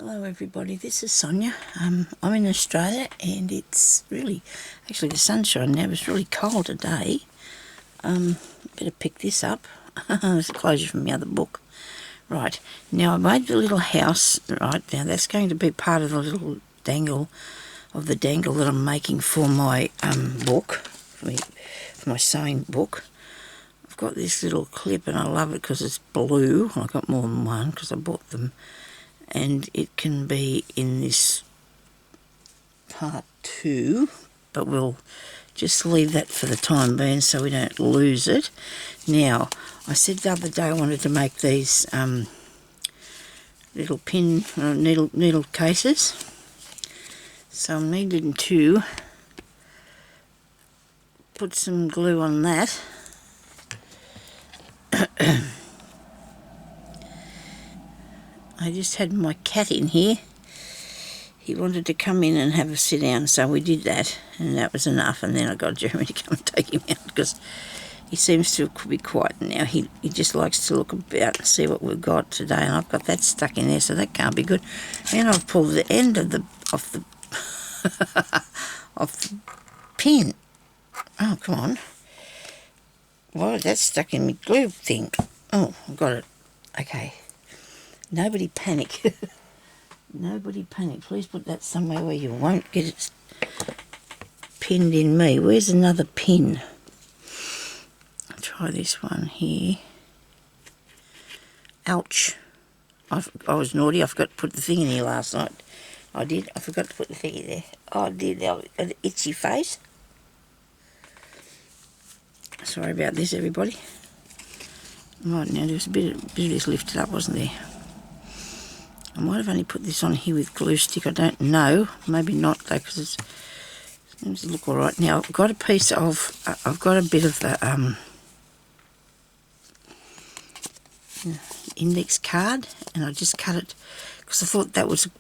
Hello everybody, this is Sonya. I'm in Australia and it's really, actually the sun's shining now, it's really cold today. Better pick this up. It's a closure from the other book. Right, now I made the little house, right, now that's going to be part of the little dangle, that I'm making for my book, for my sewing book. I've got this little clip and I love it because it's blue. I got more than one because I bought them. And it can be in this part 2, but we'll just leave that for the time being so we don't lose it. Now, I said the other day I wanted to make these little pin needle cases, so I'm needing to put some glue on that. I just had my cat in here. He wanted to come in and have a sit down, so we did that, and that was enough. And then I got Jeremy to come and take him out because he seems to be quiet now. He just likes to look about and see what we've got today, and I've got that stuck in there, so that can't be good. And I've pulled the end of off the pin. Oh, come on! Why is that stuck in my glue thing? Oh, I've got it. Okay. Nobody panic. Nobody panic. Please put that somewhere where you won't get it pinned in me. Where's another pin? I'll try this one here. Ouch. I was naughty. I forgot to put the thing in here last night. I did. I forgot to put the thing in there. Oh, I did. An itchy face. Sorry about this, everybody. Right, now there was a bit of this lifted up, wasn't there? I might have only put this on here with glue stick, I don't know. Maybe not though, because it seems to look alright. Now I've got a piece of, I've got a bit of the index card, and I just cut it because I thought that was a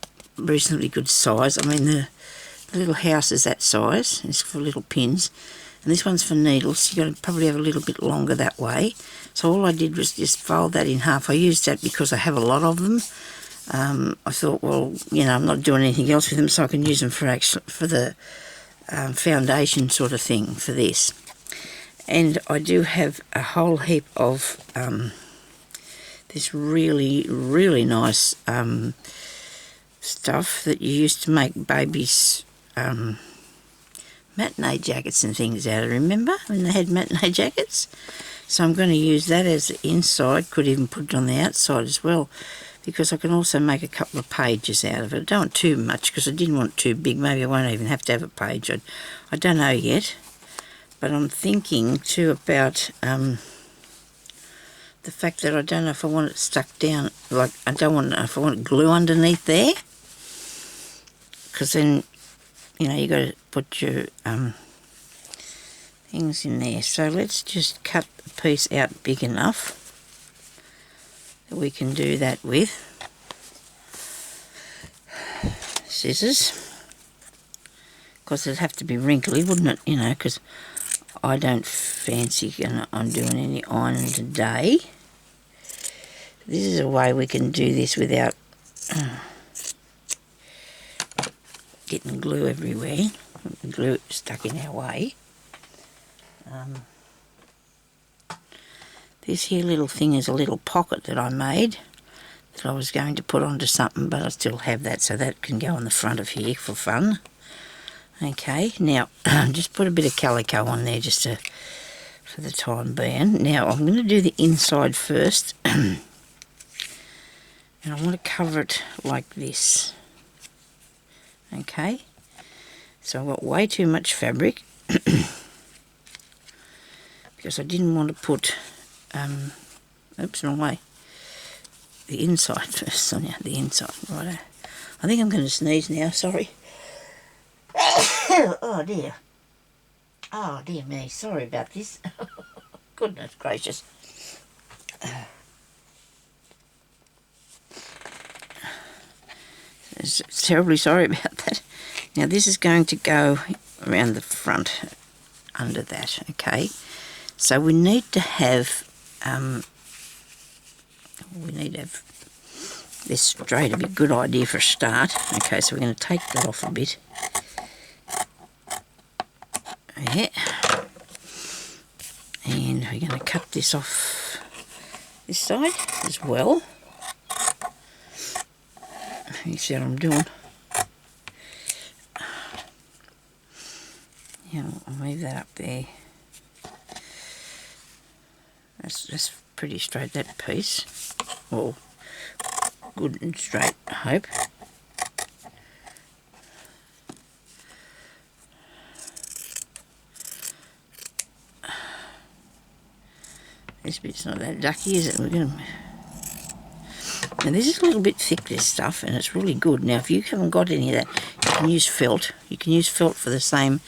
reasonably good size. I mean the little house is that size, it's for little pins, and this one's for needles, so you've got to probably have a little bit longer that way. So all I did was just fold that in half. I used that because I have a lot of them. I thought, well, you know, I'm not doing anything else with them, so I can use them for the foundation sort of thing for this. And I do have a whole heap of this really, really nice stuff that you used to make babies' matinee jackets and things out of. Remember when they had matinee jackets? So I'm going to use that as the inside. Could even put it on the outside as well, because I can also make a couple of pages out of it. I don't want too much because I didn't want too big. Maybe I won't even have to have a page. I don't know yet. But I'm thinking too about the fact that I don't know if I want it stuck down. Like, I don't want, if I want glue underneath there. Because then, you know, you got to put your things in there. So let's just cut the piece out big enough that we can do that with scissors, because it'd have to be wrinkly, wouldn't it? You know, because I don't fancy I'm doing any ironing today. This is a way we can do this without getting glue everywhere, glue stuck in our way. This here little thing is a little pocket that I made that I was going to put onto something, but I still have that, so that can go on the front of here for fun. Okay, now just put a bit of calico on there just for the time being. Now I'm going to do the inside first, and I want to cover it like this. Okay, so I've got way too much fabric because I didn't want to put oops, wrong way. The inside first, Sonia, the inside. Right. I think I'm going to sneeze now, sorry. Oh dear. Oh dear me, sorry about this. Goodness gracious. Terribly sorry about that. Now this is going to go around the front under that, okay? So we need to have this straight would be a good idea for a start. Okay, so we're going to take that off a bit. Yeah. And we're going to cut this off this side as well. You see what I'm doing? Yeah, I'll leave that up there. That's pretty straight, that piece. Well, good and straight, I hope. This bit's not that ducky, is it? We're going to... Now this is a little bit thick, this stuff, and it's really good. Now if you haven't got any of that, you can use felt. You can use felt for the same,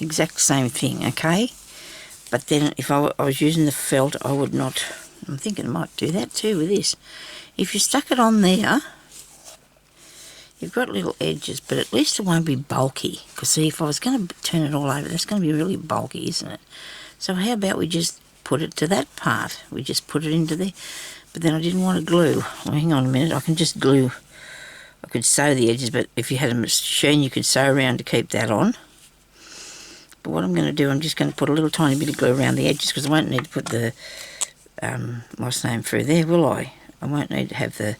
exact same thing, okay? But then if I was using the felt, I would not... I'm thinking I might do that too with this. If you stuck it on there, you've got little edges, but at least it won't be bulky. Because see, if I was going to turn it all over, that's going to be really bulky, isn't it? So how about we just put it to that part? We just put it into there. But then I didn't want to glue. Well, hang on a minute, I can just glue. I could sew the edges, but if you had a machine, you could sew around to keep that on. But what I'm going to do, I'm just going to put a little tiny bit of glue around the edges, because I won't need to put the, what's the name through there, will I? I won't need to have the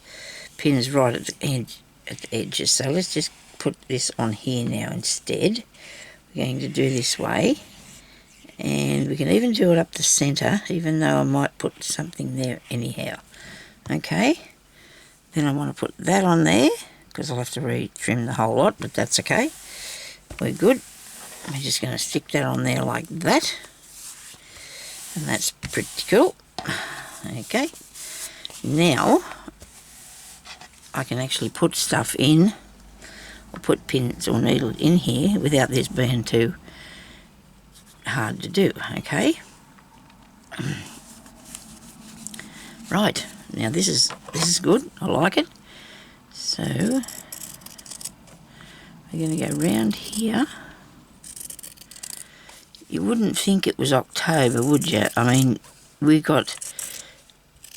pins right at the edges. So let's just put this on here now instead. We're going to do this way. And we can even do it up the centre, even though I might put something there anyhow. Okay, then I want to put that on there, because I'll have to re-trim the whole lot, but that's okay. We're good. We're just going to stick that on there like that. And that's pretty cool. Okay, now I can actually put stuff in, or put pins or needles in here without this being too hard to do, okay? Right, now this is good, I like it. So we're going to go round here. You wouldn't think it was October, would you? I mean, we got,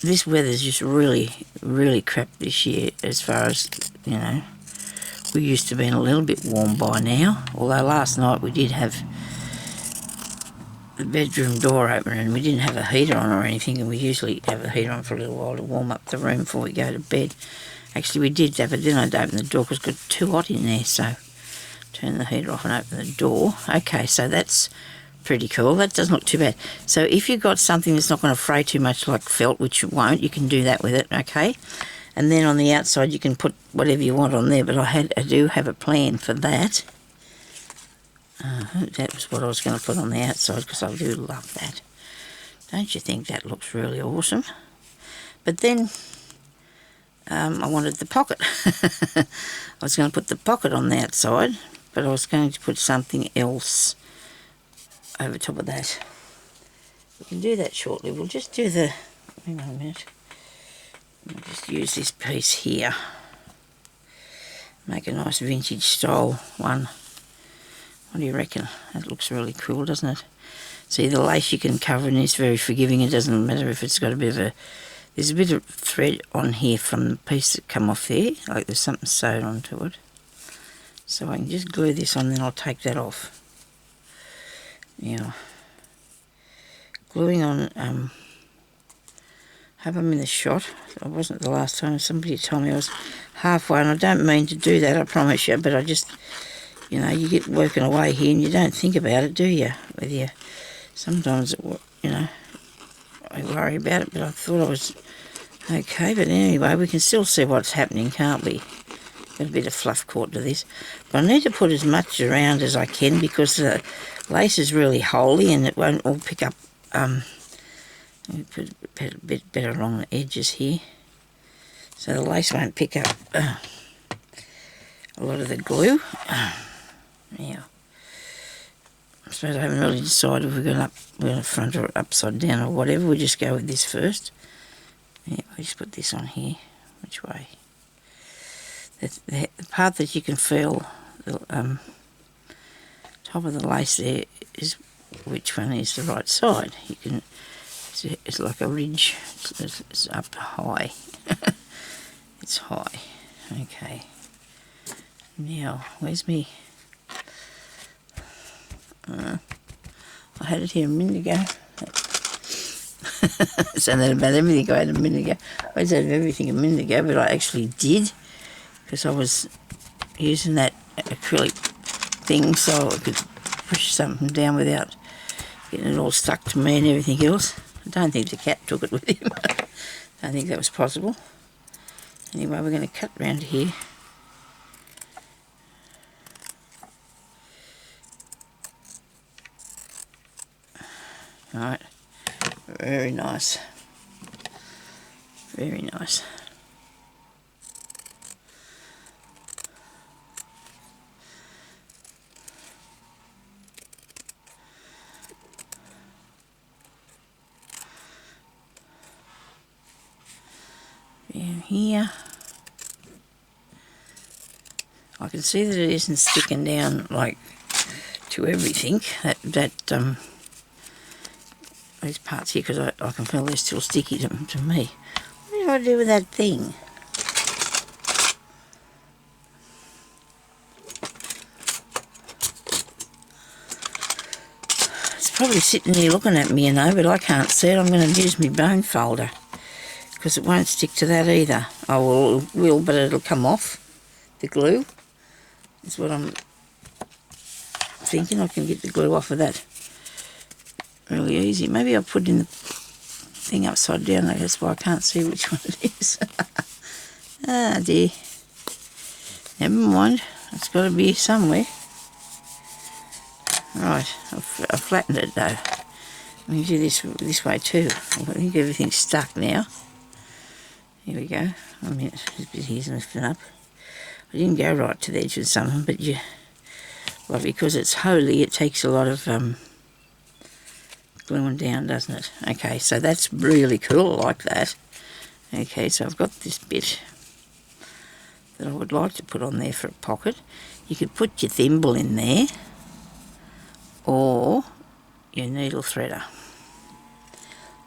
this weather's just really, really crap this year as far as, you know, we used to be a little bit warm by now, although last night we did have the bedroom door open and we didn't have a heater on or anything, and we usually have a heater on for a little while to warm up the room before we go to bed. Actually we did that, but then I'd open the door because it got too hot in there, so turn the heater off and open the door. Okay, so that's pretty cool. That doesn't look too bad. So if you've got something that's not going to fray too much like felt, which it won't, you can do that with it, okay? And then on the outside you can put whatever you want on there, but I do have a plan for that. That was what I was going to put on the outside, because I do love that. Don't you think that looks really awesome? But then I wanted the pocket. I was going to put the pocket on the outside, but I was going to put something else over top of that. We can do that shortly. We'll just do the... Hang on a minute. I'll just use this piece here. Make a nice vintage style one. What do you reckon? That looks really cool, doesn't it? See, the lace you can cover in is very forgiving. It doesn't matter if it's got a bit of a... There's a bit of thread on here from the piece that come off there, like there's something sewed onto it. So I can just glue this on, then I'll take that off. Now, gluing on... Hope I'm in the shot. I wasn't the last time. Somebody told me I was halfway, and I don't mean to do that, I promise you, but I just... You know, you get working away here and you don't think about it, do you? With you, sometimes, you know, I worry about it, but I thought I was okay. But anyway, we can still see what's happening, can't we? Got a bit of fluff caught to this. But I need to put as much around as I can, because the lace is really holey and it won't all pick up. Put a bit better along the edges here, so the lace won't pick up a lot of the glue. Now, I suppose I haven't really decided if we're going to front or upside down or whatever. We'll just go with this first. Yeah, we'll just put this on here. Which way? The part that you can feel the top of the lace there is which one is the right side. You can. It's like a ridge. It's up high. It's high. Okay. Now, where's me? I had it here a minute ago. So that about everything I had a minute ago. I said everything a minute ago, but I actually did, because I was using that acrylic thing so I could push something down without getting it all stuck to me and everything else. I don't think the cat took it with him. I don't think that was possible. Anyway, we're going to cut round here. Alright, very nice. Very nice. Down here. I can see that it isn't sticking down like to everything. These parts here, because I can feel they're still sticky to me. What did I do with that thing? It's probably sitting there looking at me, but I can't see it. I'm going to use my bone folder, because it won't stick to that either. Oh, well, it will, but it'll come off. The glue is what I'm thinking. I can get the glue off of that really easy. Maybe I'll put in the thing upside down. That's why I can't see which one it is. Ah dear. Never mind. It's got to be somewhere. Right, I've flattened it though. I'm going to do this way too. I think everything's stuck now. Here we go. I mean, this bit here's lifting up. I didn't go right to the edge with some of them, but because it's holy, it takes a lot of gluing down, doesn't it? Okay, so that's really cool, I like that. Okay, so I've got this bit that I would like to put on there for a pocket. You could put your thimble in there, or your needle threader.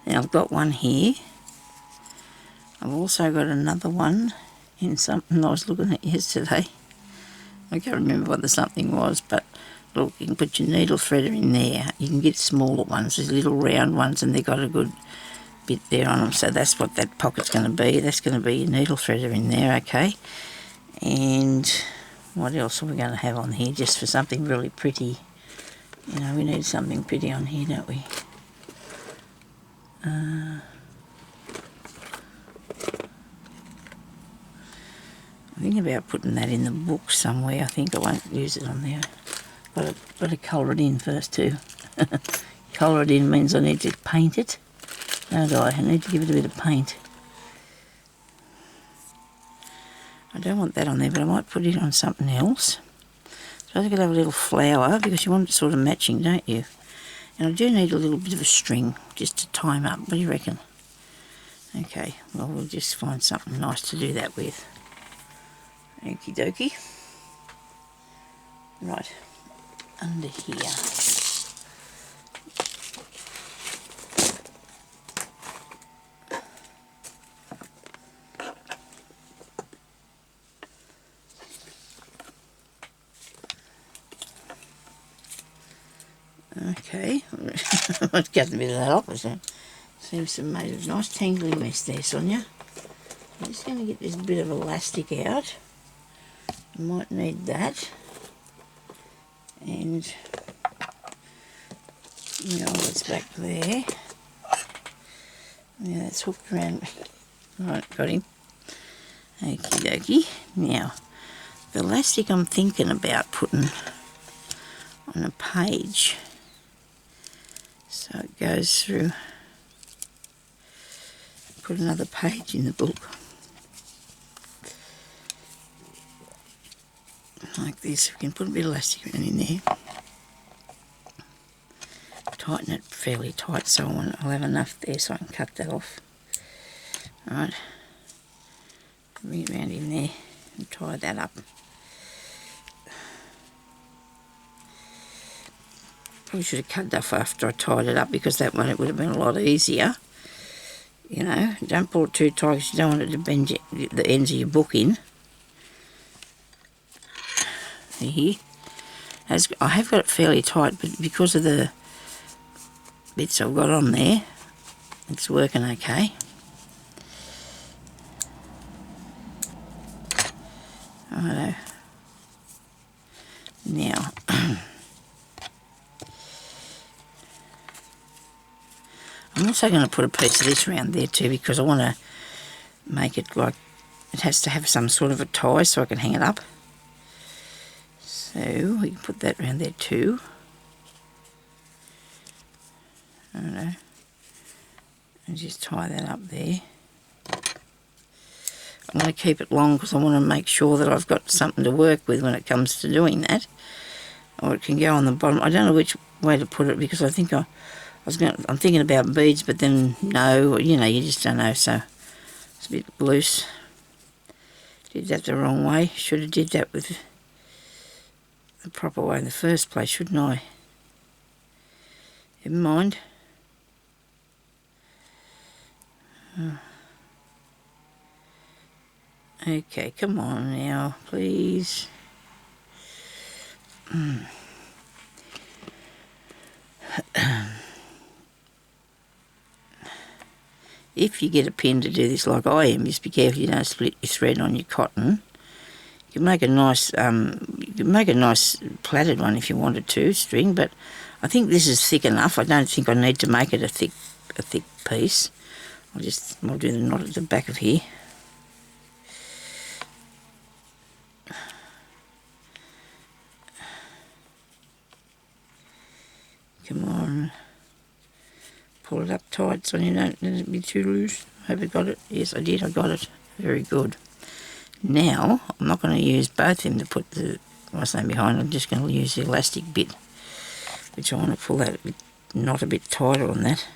Now I've got one here. I've also got another one in something I was looking at yesterday. I can't remember what the something was, but look, you can put your needle threader in there. You can get smaller ones, these little round ones, and they've got a good bit there on them. So that's what that pocket's going to be. That's going to be your needle threader in there, okay? And what else are we going to have on here just for something really pretty? You know, we need something pretty on here, don't we? I'm thinking about putting that in the book somewhere. I think I won't use it on there. Got to colour it in first too. Colour it in means I need to paint it. Don't I? I need to give it a bit of paint. I don't want that on there, but I might put it on something else. So I could have a little flower, because you want it sort of matching, don't you? And I do need a little bit of a string just to tie them up. What do you reckon? Okay, well, we'll just find something nice to do that with. Okie dokie. Right, under here. Okay, I've got a bit of that off, isn't it? Seems to have made a nice tangly mess there, Sonia. I'm just going to get this bit of elastic out. I might need that. And it's back there. Yeah, that's hooked around. Right, got him. Okie dokie. Now, the elastic I'm thinking about putting on a page, so it goes through. Put another page in the book. Like this. We can put a bit of elastic around in there. Tighten it fairly tight, so I'll have enough there so I can cut that off. Alright. Bring it around in there and tie that up. Probably should have cut it off after I tied it up, because that one it would have been a lot easier You know, don't pull it too tight because you don't want it to bend the ends of your book in. Here. I have got it fairly tight, but because of the bits I've got on there, it's working okay. Righto. Now, I'm also going to put a piece of this around there too, because I want to make it like it has to have some sort of a tie so I can hang it up. So we can put that around there too. I don't know. And just tie that up there. I'm going to keep it long because I want to make sure that I've got something to work with when it comes to doing that. Or it can go on the bottom. I don't know which way to put it because I think I'm thinking about beads, but then no, you know, you just don't know, so it's a bit loose. Did that the wrong way. Should have did that with the proper way in the first place, shouldn't I? Never mind. Okay, come on now, please. If you get a pin to do this like I am, just be careful you don't split your thread on your cotton. You can make a nice, plaited one if you wanted to, string, but I think this is thick enough. I don't think I need to make it a thick piece. I'll do the knot at the back of here. Come on. Pull it up tight so you don't let it be too loose. Hope I got it. Yes, I did. I got it. Very good. Now, I'm not going to use both of them to put the name behind. I'm just going to use the elastic bit, which I want to pull that knot a bit tighter on that,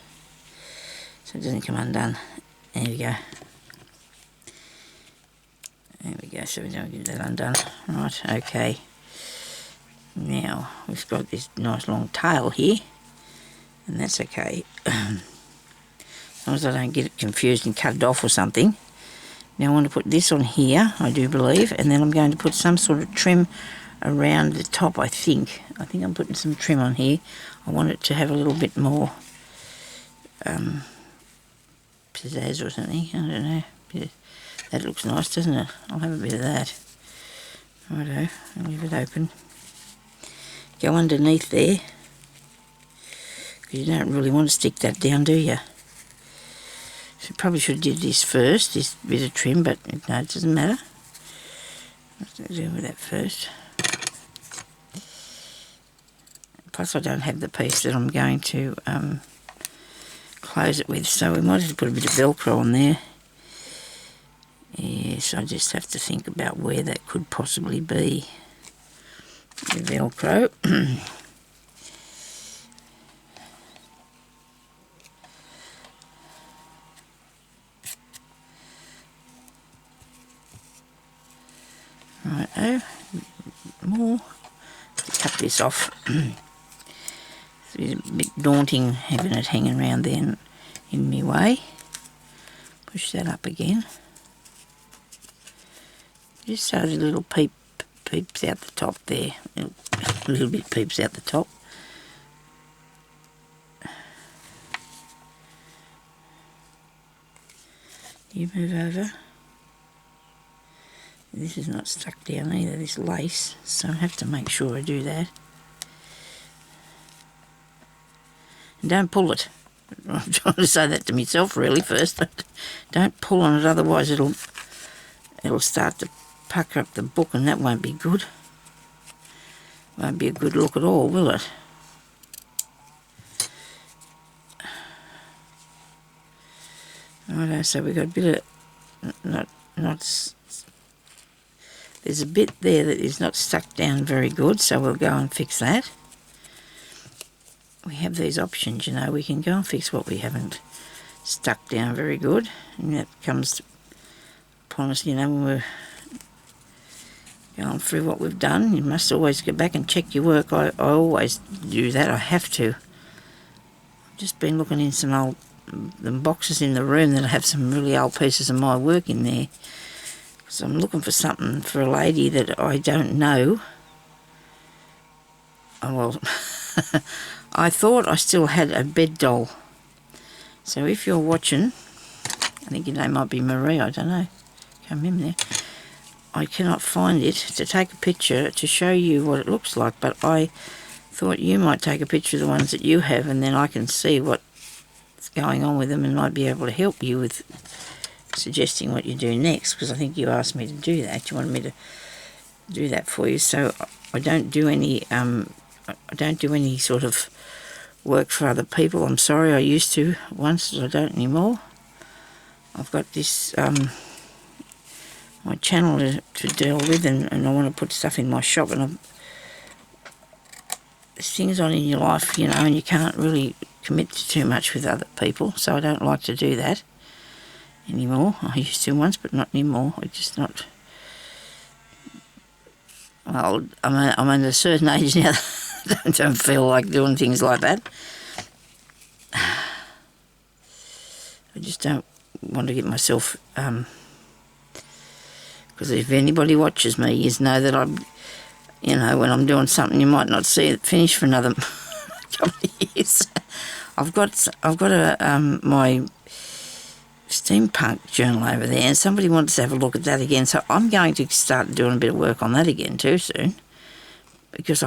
so it doesn't come undone. There we go. There we go, so we don't get that undone. Right, okay. Now, we've got this nice long tail here, and that's okay. As long as I don't get it confused and cut it off or something. Now I want to put this on here, I do believe, and then I'm going to put some sort of trim around the top, I think. I think I'm putting some trim on here. I want it to have a little bit more pizzazz or something, I don't know. That looks nice, doesn't it? I'll have a bit of that. Righto, I'll leave it open. Go underneath there, because you don't really want to stick that down, do you? So probably should have did this first, this bit of trim, but no, it doesn't matter. Let's do with that first. Plus I don't have the piece that I'm going to close it with, so we might as well put a bit of Velcro on there. Yes, I just have to think about where that could possibly be. The Velcro. Righto, more. Cut this off. It's a bit daunting having it hanging around there in my way. Push that up again. Just so the little peeps out the top there. A little bit peeps out the top. You move over. This is not stuck down either, this lace, so I have to make sure I do that. And don't pull it. I'm trying to say that to myself really first. Don't pull on it, otherwise it'll start to pucker up the book, and that won't be good. Won't be a good look at all, will it? Righto, so we've got a bit of not. There's a bit there that is not stuck down very good, so we'll go and fix that. We have these options, you know, we can go and fix what we haven't stuck down very good, and that comes upon us, you know, when we're going through what we've done. You must always go back and check your work. I always do that, I have to. I've just been looking in some old the boxes in the room that have some really old pieces of my work in there. So I'm looking for something for a lady that I don't know. Oh, well, I thought I still had a bed doll. So if you're watching, I think your name might be Marie, I don't know. Can't remember now. I cannot find it to take a picture to show you what it looks like, but I thought you might take a picture of the ones that you have, and then I can see what's going on with them and might be able to help you with suggesting what you do next, because I think you asked me to do that. You wanted me to do that for you. So I don't do any sort of work for other people. I'm sorry, I used to once, but I don't anymore. I've got this my channel to deal with, and I want to put stuff in my shop, and there's things on in your life, you know, and you can't really commit to too much with other people, so I don't like to do that anymore. I used to once, but not anymore. I just not. Well, I'm at a certain age now. I don't feel like doing things like that. I just don't want to get myself. Because if anybody watches me, you know that I'm, you know, when I'm doing something, you might not see it finished for another couple of years. I've got my steampunk journal over there, and somebody wants to have a look at that again. So I'm going to start doing a bit of work on that again too soon, because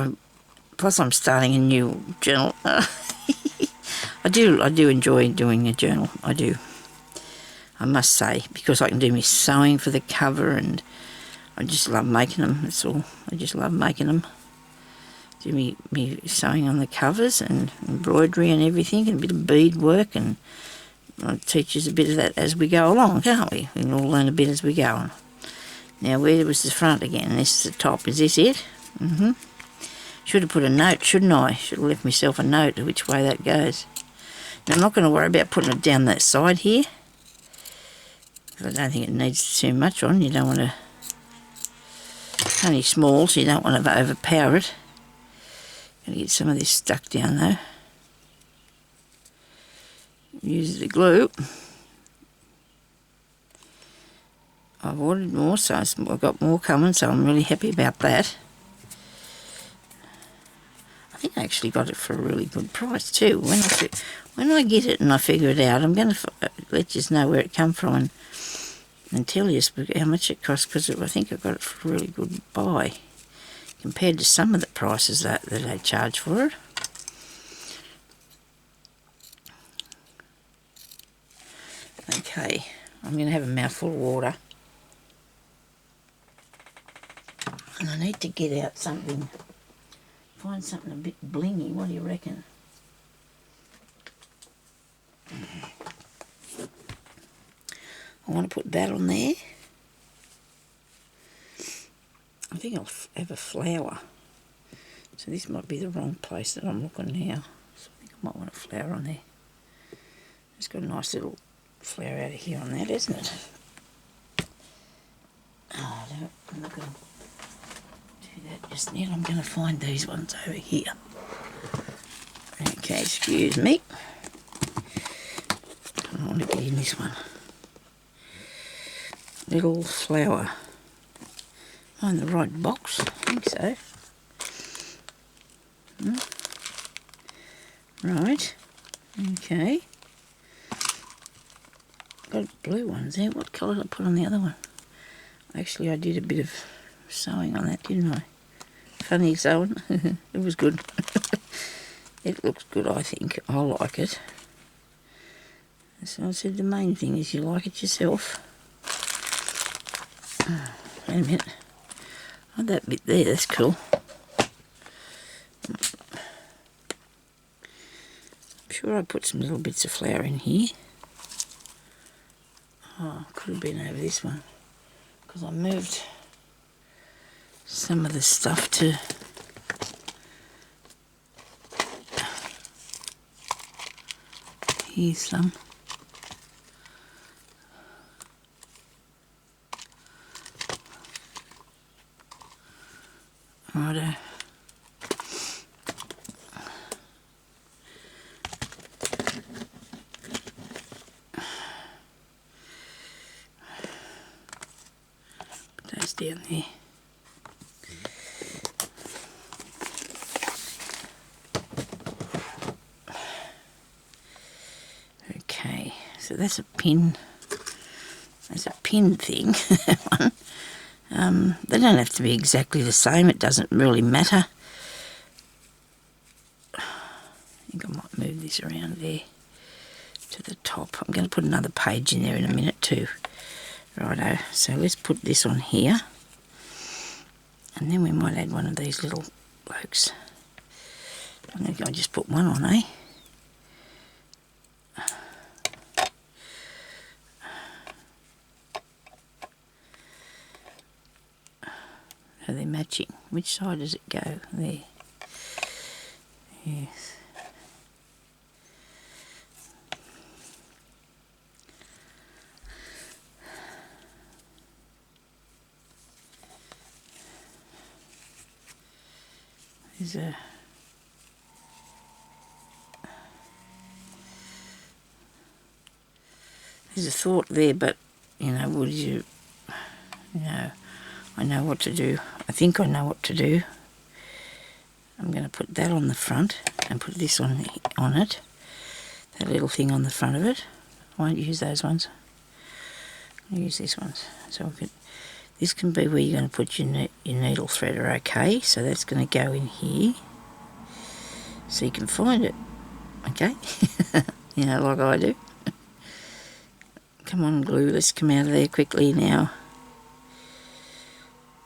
plus I'm starting a new journal. I do enjoy doing a journal. I do. I must say, because I can do my sewing for the cover, and I just love making them, that's all. I just love making them. Do me sewing on the covers and embroidery and everything, and a bit of bead work, and it teaches a bit of that as we go along, can't we? We can all learn a bit as we go on. Now, where was the front again? This is the top. Is this it? Should have put a note, shouldn't I? Should have left myself a note of which way that goes. Now, I'm not going to worry about putting it down that side here. I don't think it needs too much on. You don't want to. It's only small, so you don't want to overpower it. Got to get some of this stuck down though. Use the glue. I've ordered more, so I've got more coming, so I'm really happy about that. I think I actually got it for a really good price too. When I get it and I figure it out, I'm going to let you know where it come from and tell you how much it costs, because I think I got it for a really good buy compared to some of the prices that they charge for it. Okay, I'm going to have a mouthful of water, and I need to get out something, find something a bit blingy. What do you reckon? I want to put that on there. I think I'll have a flower. So this might be the wrong place that I'm looking now. So I think I might want a flower on there. It's got a nice little flower out of here on that, isn't it? Oh, I'm not going to do that just yet. I'm going to find these ones over here. Okay, excuse me. I want to be in this one. Little flower. Am I in the right box? I think so. Right. Okay. Got blue ones there. What colour did I put on the other one? Actually, I did a bit of sewing on that, didn't I? Funny sewing. It was good. It looks good, I think. I like it. So I said the main thing is you like it yourself. Wait a minute. Oh, that bit there, that's cool. I'm sure I put some little bits of flour in here. Oh, could have been over this one, because I moved some of the stuff to here's some. Righto. down there. Okay, so that's a pin. That's a pin thing, that one. They don't have to be exactly the same, it doesn't really matter. I think I might move this around there to the top. I'm going to put another page in there in a minute too. Righto, so let's put this on here. And then we might add one of these little blokes. I'm going to go and just put one on, eh? So they're matching. Which side does it go? There. Yes. There's a thought there, but you know, I know what to do. I think I know what to do. I'm going to put that on the front and put this on it. That little thing on the front of it. I won't use those ones. I'll use these ones. So this can be where you're going to put your needle threader, okay? So that's going to go in here. So you can find it, okay? You know, like I do. Come on, glue, let's come out of there quickly now.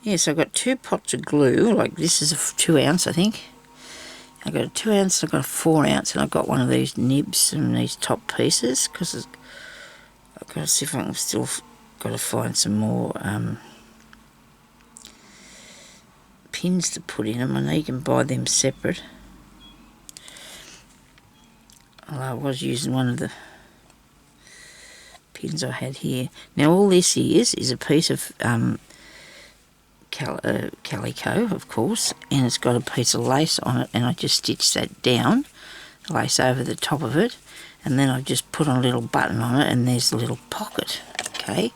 Yes, I've got 2 pots of glue, like this is a 2 ounce, I think. I've got a 2 ounce, I've got a 4 ounce, and I've got one of these nibs and these top pieces, because I've got to see if I can still got to find some more pins to put in them. I know you can buy them separate. Although I was using one of the pins I had here. Now all this is a piece of calico, of course, and it's got a piece of lace on it, and I just stitched that down, lace over the top of it, and then I just put on a little button on it, and there's the little pocket. Okay,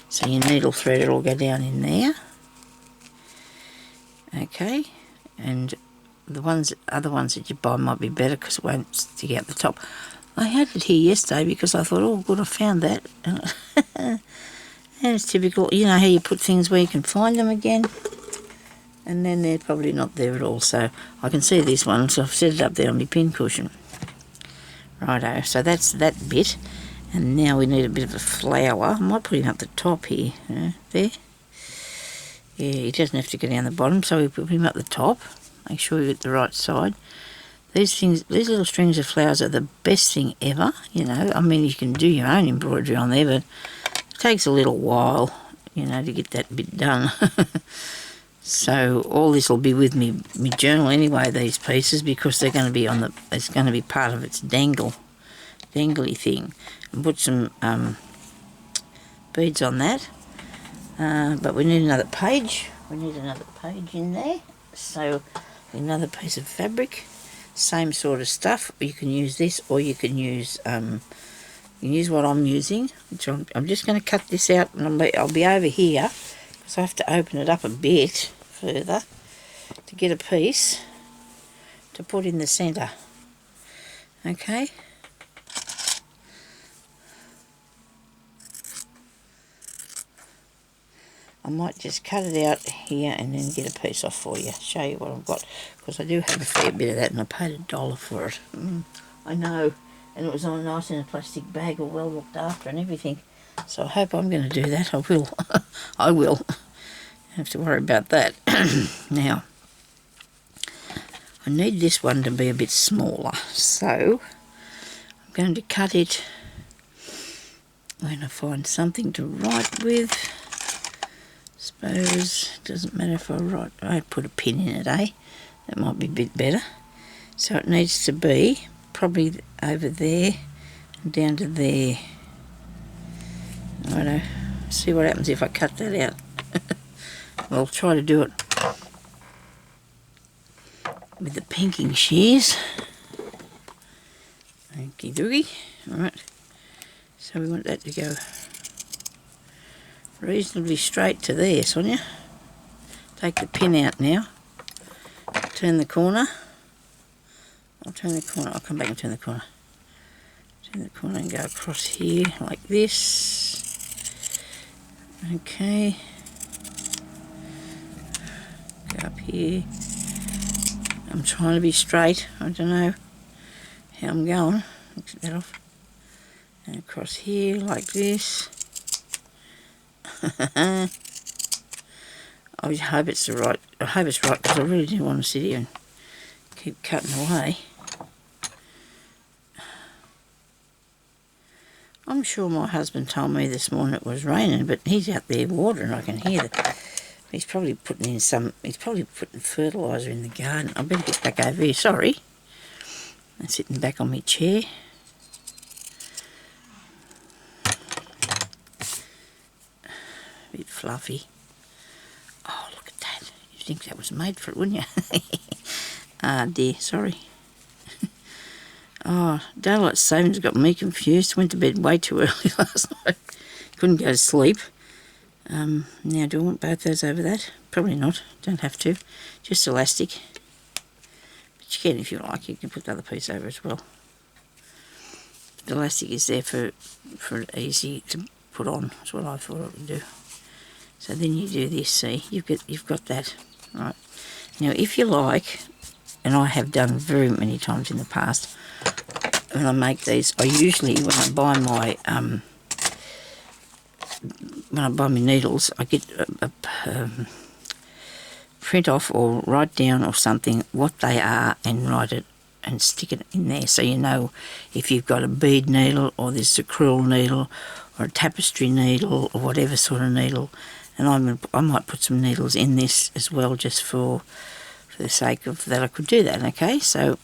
so your needle thread will go down in there. Okay, and the other ones that you buy might be better because it won't stick out the top. I had it here yesterday because I thought, oh good, I found that. And it's typical, you know how you put things where you can find them again, and then they're probably not there at all. So I can see this one, so I've set it up there on my pin cushion. Righto, so that's that bit, and now we need a bit of a flower. I might put him up the top here, there. Yeah, he doesn't have to go down the bottom, so we put him up the top. Make sure you get the right side. These little strings of flowers are the best thing ever, you know. I mean, you can do your own embroidery on there, but it takes a little while, you know, to get that bit done. So all this will be with me journal anyway, these pieces, because they're going to be it's going to be part of its dangly thing. And put some beads on that. But we need another page. We need another page in there. So another piece of fabric, same sort of stuff. You can use this, or you can use what I'm using. Which I'm just going to cut this out, and I'll be over here because I have to open it up a bit further to get a piece to put in the centre. Okay. I might just cut it out here and then get a piece off for you, show you what I've got, because I do have a fair bit of that, and I paid $1 for it. I know, and it was all nice in a plastic bag, all well looked after and everything. So I hope I'm going to do that. I will. I will. Don't have to worry about that. Now, I need this one to be a bit smaller, so I'm going to cut it when I find something to write with. Suppose it doesn't matter if I put a pin in it, eh? That might be a bit better. So it needs to be probably over there and down to there. Righto. See what happens if I cut that out. Well, I'll try to do it with the pinking shears. Okie dokie. Alright. So we want that to go reasonably straight to there, Sonya. take the pin out now, turn the corner. I'll turn the corner, I'll come back and turn the corner. Turn the corner and go across here like this. Okay. Go up here. I'm trying to be straight. I don't know how I'm going. Let's get that off. And across here like this. I hope it's the right. I hope it's right because I really do want to sit here and keep cutting away. I'm sure my husband told me this morning it was raining, but he's out there watering. I can hear that. He's probably putting in he's probably putting fertiliser in the garden. I better get back over here, sorry. I'm sitting back on my chair. A bit fluffy. Oh, look at that. You'd think that was made for it, wouldn't you? Ah, dear, sorry. Oh, daylight savings got me confused. Went to bed way too early last night. Couldn't go to sleep. Now, do I want both those over that? Probably not. Don't have to. Just elastic. But you can if you like. You can put the other piece over as well. The elastic is there for easy to put on. That's what I thought I would do. So then you do this. See, you've got that. Right. Now, if you like, and I have done very many times in the past, when I make these, I usually, when I buy my needles, I get a print off or write down or something what they are and write it and stick it in there so you know if you've got a bead needle or there's a crewel needle or a tapestry needle or whatever sort of needle. And I might put some needles in this as well just for the sake of that I could do that, okay? So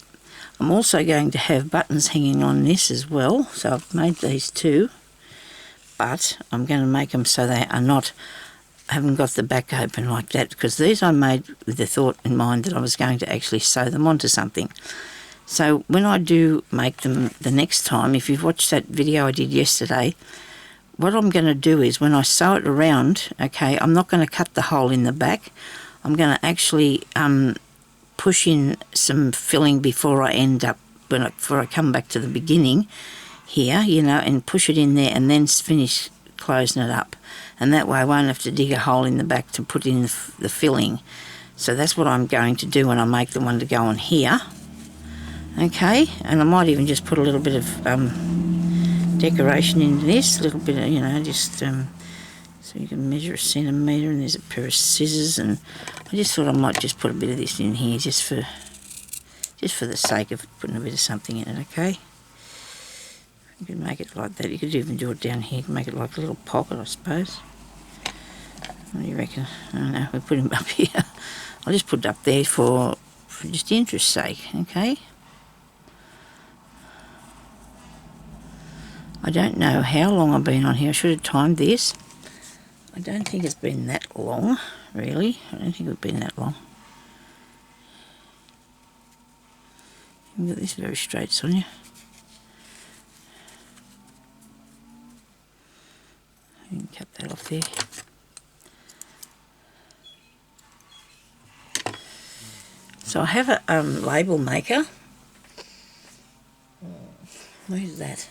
I'm also going to have buttons hanging on this as well. So I've made these two, but I'm going to make them so they are not, haven't got the back open like that, because these I made with the thought in mind that I was going to actually sew them onto something. So when I do make them the next time, if you've watched that video I did yesterday, what I'm going to do is when I sew it around, okay, I'm not going to cut the hole in the back. I'm going to actually push in some filling before I end up, before I come back to the beginning here, you know, and push it in there and then finish closing it up. And that way I won't have to dig a hole in the back to put in the filling. So that's what I'm going to do when I make the one to go on here. Okay, and I might even just put a little bit of decoration into this, a little bit of, you know, just so you can measure a centimetre, and there's a pair of scissors, and I just thought I might just put a bit of this in here just for the sake of putting a bit of something in it, okay? You can make it like that. You could even do it down here. You can make it like a little pocket, I suppose. What do you reckon? I don't know. We'll put him up here. I'll just put it up there for just interest's sake, okay? I don't know how long I've been on here. I should have timed this. I don't think it's been that long, really. I don't think it's been that long. You've got this very straight, Sonya. You can cut that off there. So I have a label maker. Where's that?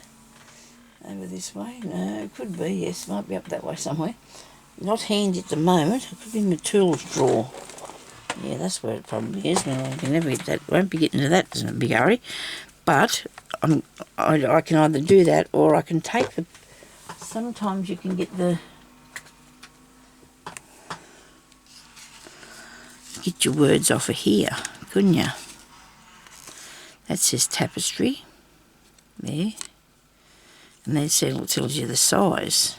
Over this way? No, it could be, yes, might be up that way somewhere. Not handy at the moment. It could be in the tools drawer. Yeah, that's where it probably is. Well, I can never get that. Won't be getting to that in a big hurry. But I can either do that or I can take the. Sometimes you can get your words off of here, couldn't you? That says tapestry. There. And then it tells you the size.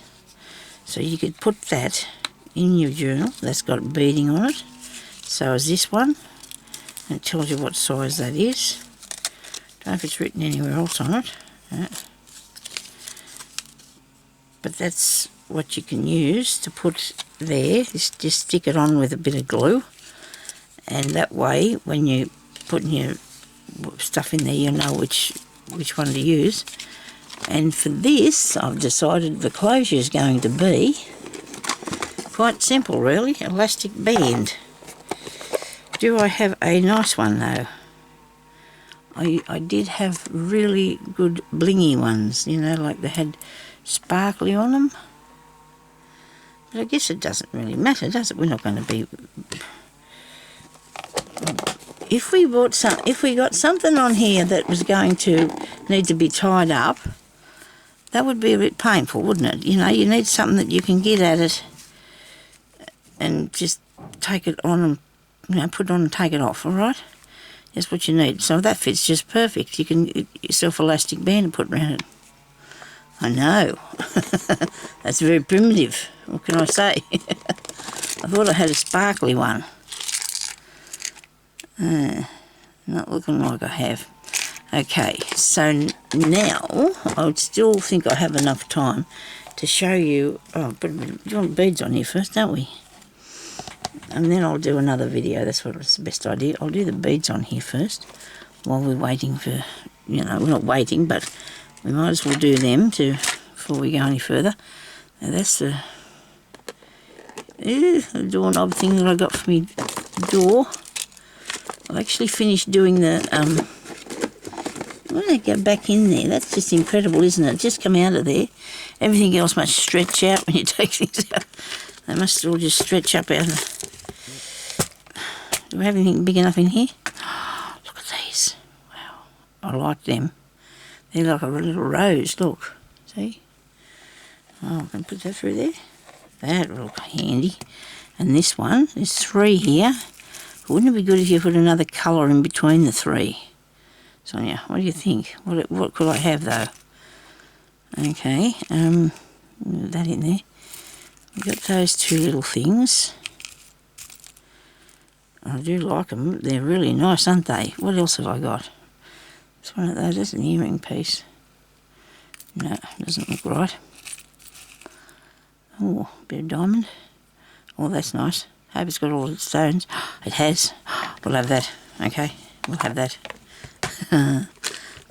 So you could put that in your journal. That's got beading on it. So is this one. And it tells you what size that is. Don't know if it's written anywhere else on it. But that's what you can use to put there. Just stick it on with a bit of glue. And that way, when you put your stuff in there, you know which one to use. And for this, I've decided the closure is going to be quite simple, really. Elastic band. Do I have a nice one though? I did have really good blingy ones, you know, like they had sparkly on them. But I guess it doesn't really matter, does it? We're not going to be... If we got something on here that was going to need to be tied up, that would be a bit painful, wouldn't it? You know, you need something that you can get at it and just take it on and, you know, put it on and take it off, all right? That's what you need. So that fits just perfect. You can get yourself an elastic band and put around it. I know. That's very primitive. What can I say? I thought I had a sparkly one. Not looking like I have. Okay, so now I would still think I have enough time to show you... Oh, but you want beads on here first, don't we? And then I'll do another video. That's what was the best idea. I'll do the beads on here first while we're waiting for... You know, we're not waiting, but we might as well do them before we go any further. Now that's the doorknob thing that I got for me door. I've actually finished doing the... Why don't I go back in there? That's just incredible, isn't it? Just come out of there. Everything else must stretch out when you take things out. They must all just stretch up out of the... Do we have anything big enough in here? Look at these. Wow. I like them. They're like a little rose, look. See? Oh, I can put that through there. That will look handy. And this one, there's 3 here. Wouldn't it be good if you put another colour in between the 3? Sonia, what do you think? What could I have though? Okay, that in there. We've got those 2 little things. I do like them. They're really nice, aren't they? What else have I got? It's one of those. That's an earring piece. No, doesn't look right. Oh, a bit of diamond. Oh, that's nice. Hope it's got all the stones. It has. We'll have that. Okay, we'll have that.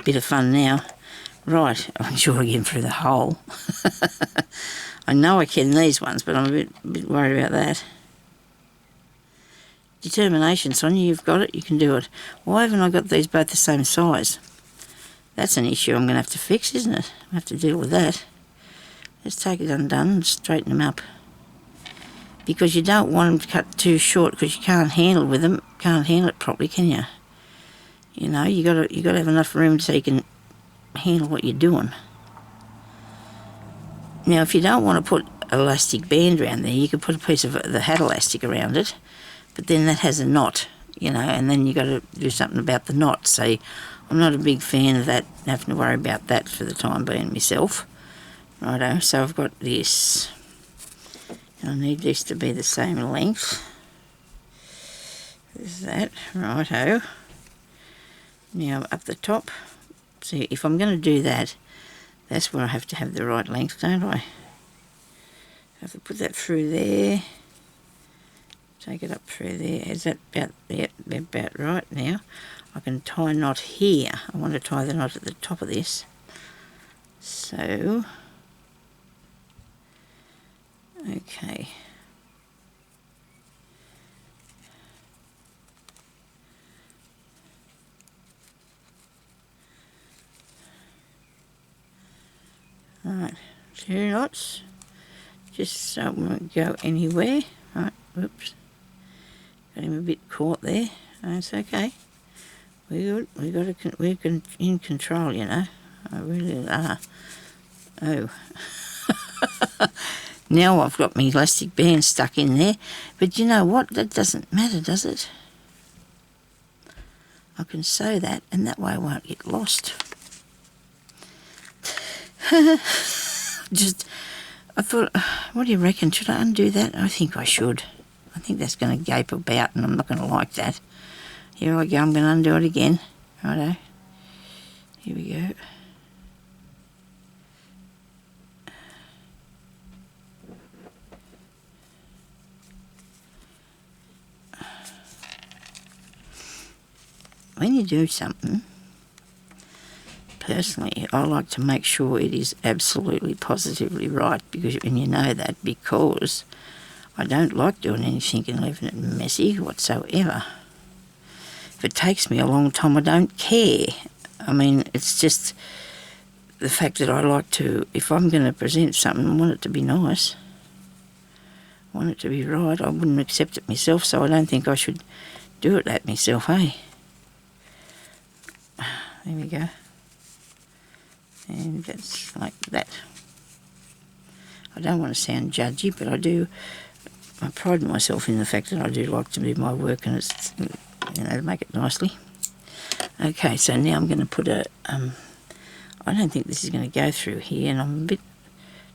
Bit of fun now. Right, I'm sure again through the hole. I know I can these ones, but I'm a bit worried about that. Determination, Sonia, you've got it, you can do it. Why haven't I got these both the same size? That's an issue I'm going to have to fix, isn't it? I have to deal with that. Let's take it undone and straighten them up. Because you don't want them to cut too short because you can't handle with them. Can't handle it properly, can you? You know, you got to have enough room so you can handle what you're doing. Now, if you don't want to put an elastic band around there, you could put a piece of the hat elastic around it, but then that has a knot, you know, and then you got to do something about the knot. So I'm not a big fan of that, having to worry about that for the time being myself. Righto, so I've got this. I need this to be the same length. There's that, righto. Now up the top, see if I'm going to do that, that's where I have to have the right length, don't I? I have to put that through there, take it up through there. Is that about, yep, about right now? I can tie a knot here. I want to tie the knot at the top of this. So, okay. Right, 2 knots, just so it won't go anywhere. Right, whoops, got him a bit caught there. That's okay. We're in control, you know. I really are. Oh, now I've got my elastic band stuck in there. But you know what? That doesn't matter, does it? I can sew that, and that way I won't get lost. I thought, what do you reckon? Should I undo that? I think I should. I think that's going to gape about and I'm not going to like that. Here I go, I'm going to undo it again. Righto. Here we go. When you do something, personally, I like to make sure it is absolutely positively right, and you know that, because I don't like doing anything and leaving it messy whatsoever. if it takes me a long time, I don't care. I mean, it's just the fact that I like to, if I'm going to present something, I want it to be nice. I want it to be right. I wouldn't accept it myself, so I don't think I should do it that myself, hey? There we go. And that's like that. I don't want to sound judgy, but I pride myself in the fact that I do like to do my work, and it's, you know, to make it nicely. Okay, so now I'm going to put a, I don't think this is going to go through here, and I'm a bit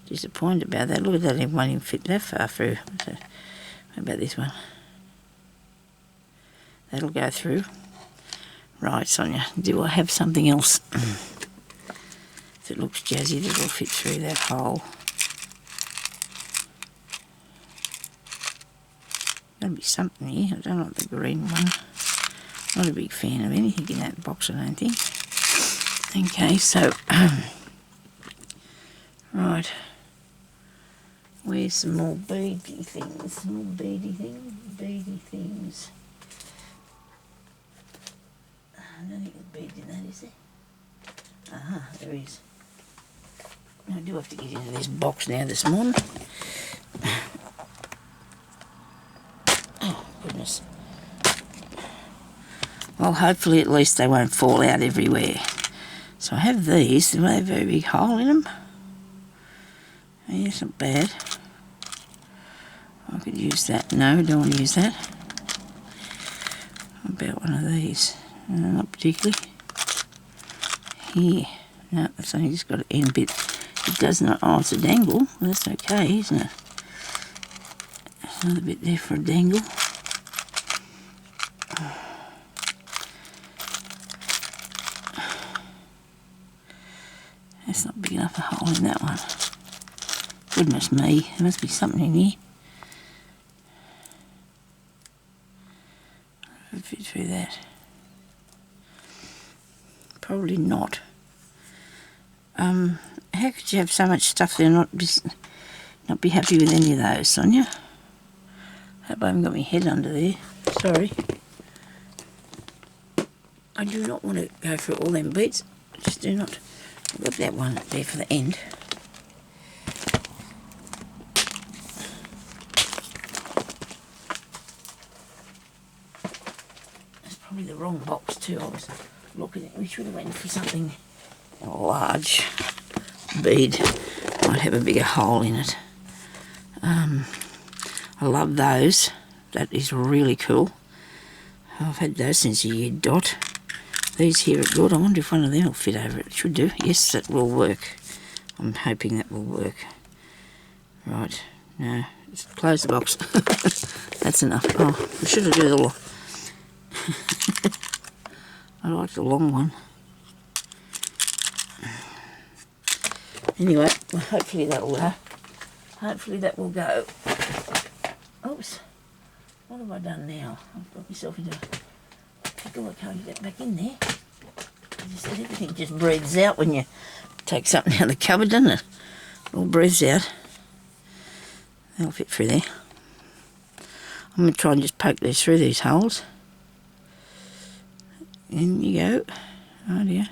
disappointed about that. Look at that, it won't even fit that far through. So, how about this one? That'll go through. Right, Sonia, do I have something else? If it looks jazzy, that'll fit through that hole. Gotta be something here. I don't like the green one. Not a big fan of anything in that box, I don't think. Okay, so, right. Where's some more beady things? More beady things? Beady things. I don't think there's beads in that, is there? Aha, there is. I do have to get into this box now this morning. Oh, goodness. Well, hopefully at least they won't fall out everywhere. So I have these. Do they have a very big hole in them? Yeah, it's not bad. I could use that. No, I don't want to use that. What about one of these? Not particularly. Here. No, it's only just got an end bit. It does not. Oh, it's a dangle. Well, that's okay, isn't it? There's another bit there for a dangle. That's not big enough a hole in that one. Goodness me, there must be something in here. Fit through that. Probably not. How could you have so much stuff there and not be happy with any of those, Sonia? Hope I haven't got my head under there. Sorry. I do not want to go through all them beats. Just do not. I've got that one there for the end. That's probably the wrong box too. I was looking at. We should have went for something large. Bead might have a bigger hole in it. I love those. That is really cool. I've had those since a year dot. These here are good. I wonder if one of them will fit over it. It should do. Yes, that will work. I'm hoping that will work. Right. No. Just close the box. That's enough. Oh, I should have done the long. I like the long one. Anyway, well, hopefully that will go. Hopefully that will go. Oops. What have I done now? I've got myself into a pickle. I can't get back in there. Everything just breathes out when you take something out of the cupboard, doesn't it? It all breathes out. That'll fit through there. I'm going to try and just poke these through these holes. In you go. Oh dear.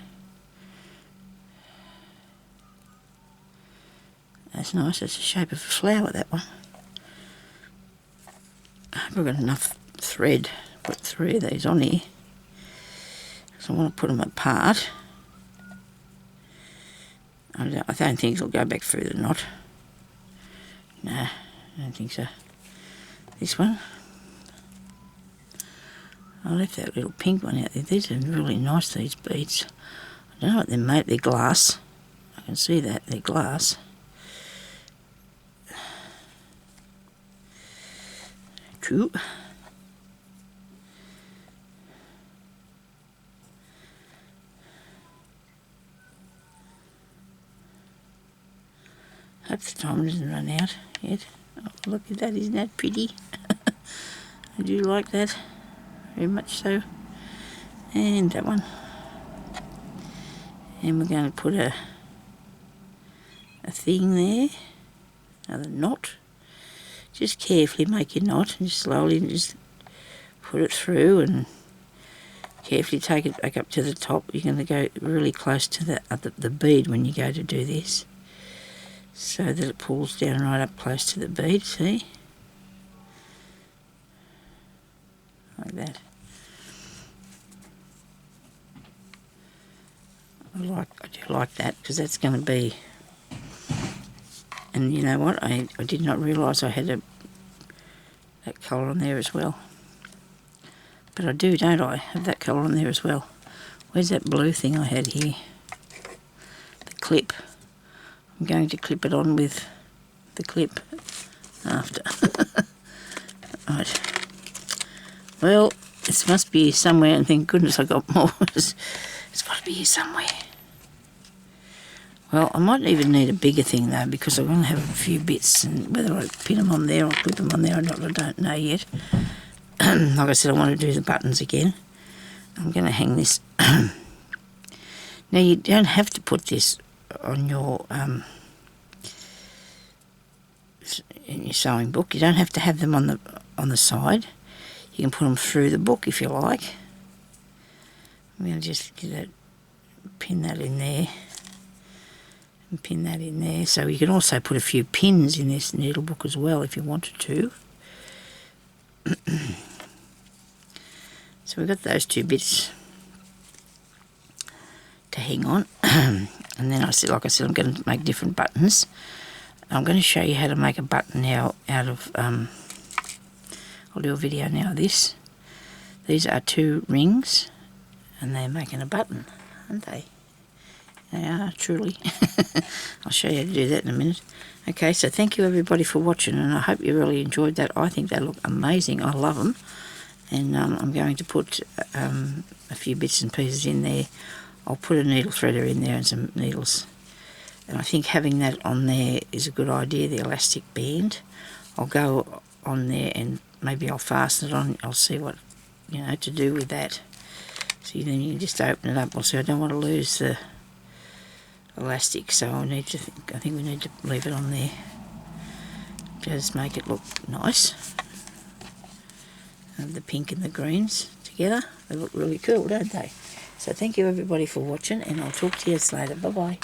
That's nice. That's the shape of a flower, that one. I hope I've got enough thread to put 3 of these on here. So I want to put them apart. I don't think it'll go back through the knot. No, I don't think so. This one. I left that little pink one out there. These are really nice, these beads. I don't know what they're made. They're glass. I can see that. They're glass. Cool. Hope the time doesn't run out yet. Oh, look at that, isn't that pretty? I do like that, very much so. And that one. And we're going to put a thing there, another knot. Just carefully make your knot and just slowly just put it through and carefully take it back up to the top. You're going to go really close to the bead when you go to do this, so that it pulls down right up close to the bead, see? Like that. I do like that, because that's going to be... And you know what? I did not realise I had that colour on there as well. But I do, don't I? Have that colour on there as well. Where's that blue thing I had here? The clip. I'm going to clip it on with the clip after. Right. Well, this must be here somewhere, and thank goodness I got more. It's got to be here somewhere. Well, I might even need a bigger thing though, because I'm going to have a few bits, and whether I pin them on there or clip them on there or not, I don't know yet. Like I said, I want to do the buttons again. I'm going to hang this. Now, you don't have to put this on your in your sewing book. You don't have to have them on the side. You can put them through the book if you like. I'm going to just get that, pin that in there, and pin that in there. So you can also put a few pins in this needle book as well if you wanted to. So we've got those two bits to hang on. And then like I said, I'm going to make different buttons. I'm going to show you how to make a button now out of, I'll do a video now of this. These are 2 rings, and they're making a button, aren't they? They are, truly. I'll show you how to do that in a minute. Okay, so thank you everybody for watching, and I hope you really enjoyed that. I think they look amazing. I love them. And I'm going to put a few bits and pieces in there. I'll put a needle threader in there and some needles. And I think having that on there is a good idea, the elastic band. I'll go on there and maybe I'll fasten it on. I'll see what, to do with that. So then you just open it up. Also, I don't want to lose the elastic, so I think we need to leave it on there. Just make it look nice. And the pink and the greens together, they look really cool, don't they? So thank you everybody for watching, and I'll talk to you later. Bye bye.